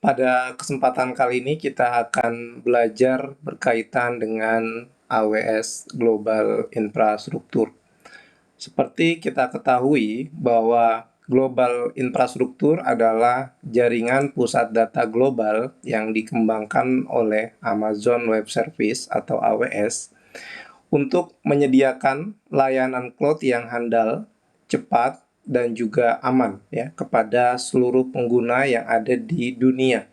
Pada kesempatan kali ini kita akan belajar berkaitan dengan AWS Global Infrastruktur. Seperti kita ketahui bahwa Global Infrastruktur adalah jaringan pusat data global yang dikembangkan oleh Amazon Web Service atau AWS untuk menyediakan layanan cloud yang handal, cepat, dan juga aman ya kepada seluruh pengguna yang ada di dunia.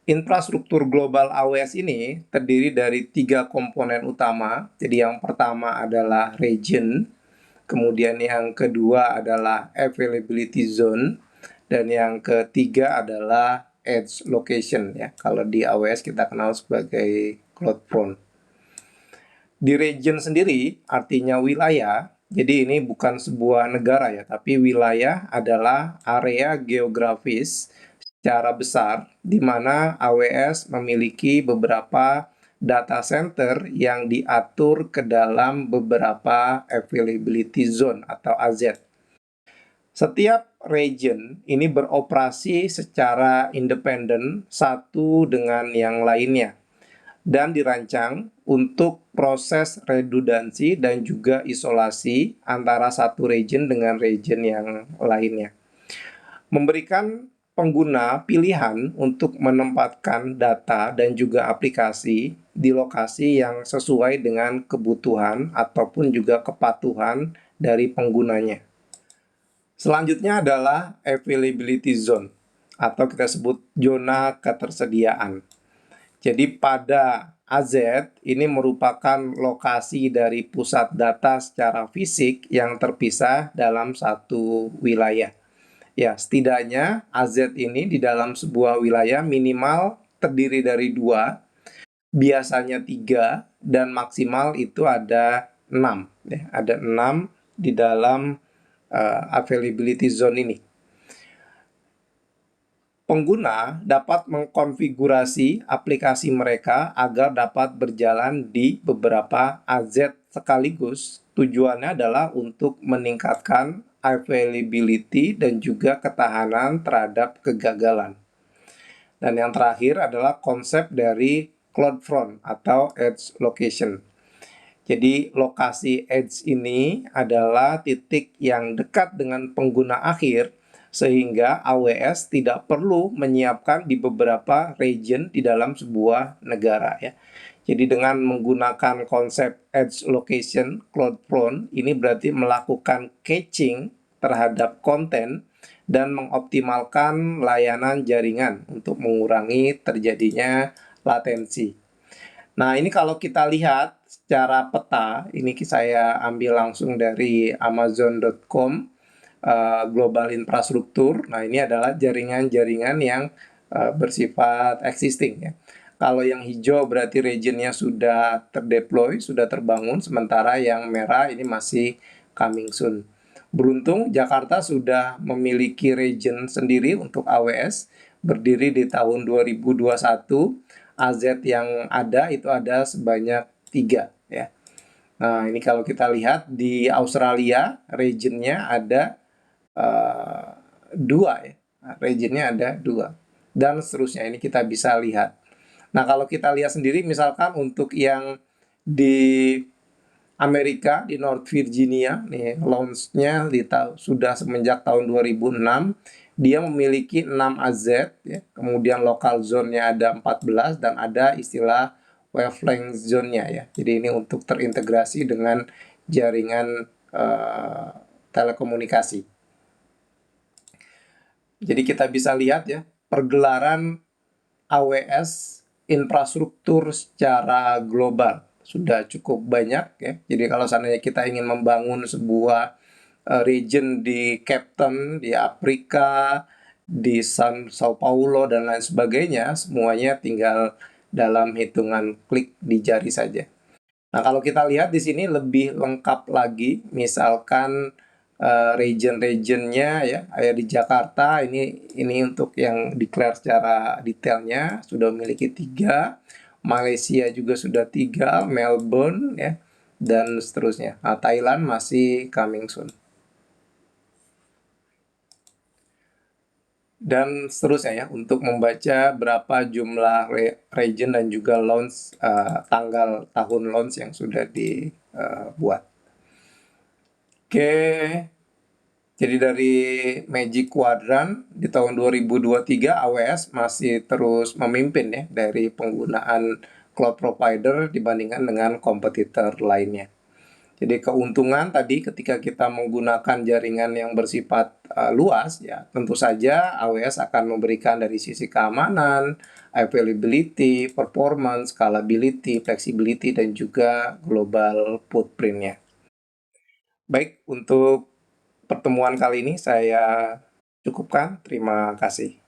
Infrastruktur global AWS ini terdiri dari 3 komponen utama. Jadi yang pertama adalah region, kemudian yang kedua adalah availability zone, dan yang ketiga adalah edge location ya. Kalau di AWS kita kenal sebagai CloudFront. Di region sendiri artinya wilayah. Jadi ini bukan sebuah negara ya, tapi wilayah adalah area geografis secara besar di mana AWS memiliki beberapa data center yang diatur ke dalam beberapa availability zone atau AZ. Setiap region ini beroperasi secara independen satu dengan yang lainnya dan dirancang untuk proses redundansi dan juga isolasi antara satu region dengan region yang lainnya. Memberikan pengguna pilihan untuk menempatkan data dan juga aplikasi di lokasi yang sesuai dengan kebutuhan ataupun juga kepatuhan dari penggunanya. Selanjutnya adalah availability zone atau kita sebut zona ketersediaan. Jadi pada AZ ini merupakan lokasi dari pusat data secara fisik yang terpisah dalam satu wilayah. Ya, setidaknya AZ ini di dalam sebuah wilayah minimal terdiri dari 2, biasanya 3, dan maksimal itu ada 6. Ya, ada 6 di dalam availability zone ini. Pengguna dapat mengkonfigurasi aplikasi mereka agar dapat berjalan di beberapa AZ sekaligus. Tujuannya adalah untuk meningkatkan availability dan juga ketahanan terhadap kegagalan. Dan yang terakhir adalah konsep dari CloudFront atau Edge Location. Jadi lokasi edge ini adalah titik yang dekat dengan pengguna akhir sehingga AWS tidak perlu menyiapkan di beberapa region di dalam sebuah negara ya. Jadi dengan menggunakan konsep edge location CloudFront ini berarti melakukan caching terhadap konten dan mengoptimalkan layanan jaringan untuk mengurangi terjadinya latensi. Nah, ini kalau kita lihat secara peta, ini saya ambil langsung dari Amazon.com, global infrastruktur. Nah, ini adalah jaringan-jaringan yang bersifat existing ya. Kalau yang hijau berarti regionnya sudah terdeploy, sudah terbangun, sementara yang merah ini masih coming soon. Beruntung Jakarta sudah memiliki region sendiri untuk AWS, berdiri di tahun 2021. AZ yang ada itu ada sebanyak 3 ya. Nah, ini kalau kita lihat di Australia regionnya ada 2 ya. Nah, regionnya ada 2 dan seterusnya. Ini kita bisa lihat. Nah, kalau kita lihat sendiri misalkan untuk yang di Amerika di North Virginia nih launch-nya sudah semenjak tahun 2006. Dia memiliki 6 AZ ya. Kemudian local zone-nya ada 14 dan ada istilah wavelength zone-nya ya. Jadi ini untuk terintegrasi dengan jaringan telekomunikasi. Jadi kita bisa lihat ya pergelaran AWS infrastruktur secara global sudah cukup banyak ya. Jadi kalau seandainya kita ingin membangun sebuah region di Cape Town, di Afrika, di Sao Paulo dan lain sebagainya, semuanya tinggal dalam hitungan klik di jari saja. Nah, kalau kita lihat di sini lebih lengkap lagi, misalkan region-regionnya ya, kayak di Jakarta ini untuk yang declare secara detailnya sudah memiliki 3, Malaysia juga sudah 3, Melbourne ya, dan seterusnya. Nah, Thailand masih coming soon. dan seterusnya ya untuk membaca berapa jumlah region dan juga launch tanggal tahun launch yang sudah dibuat. Oke, jadi dari Magic Quadrant di tahun 2023 AWS masih terus memimpin ya dari penggunaan cloud provider dibandingkan dengan kompetitor lainnya. Jadi keuntungan tadi ketika kita menggunakan jaringan yang bersifat luas ya, tentu saja AWS akan memberikan dari sisi keamanan, availability, performance, scalability, flexibility dan juga global footprint-nya. Baik, untuk pertemuan kali ini saya cukupkan. Terima kasih.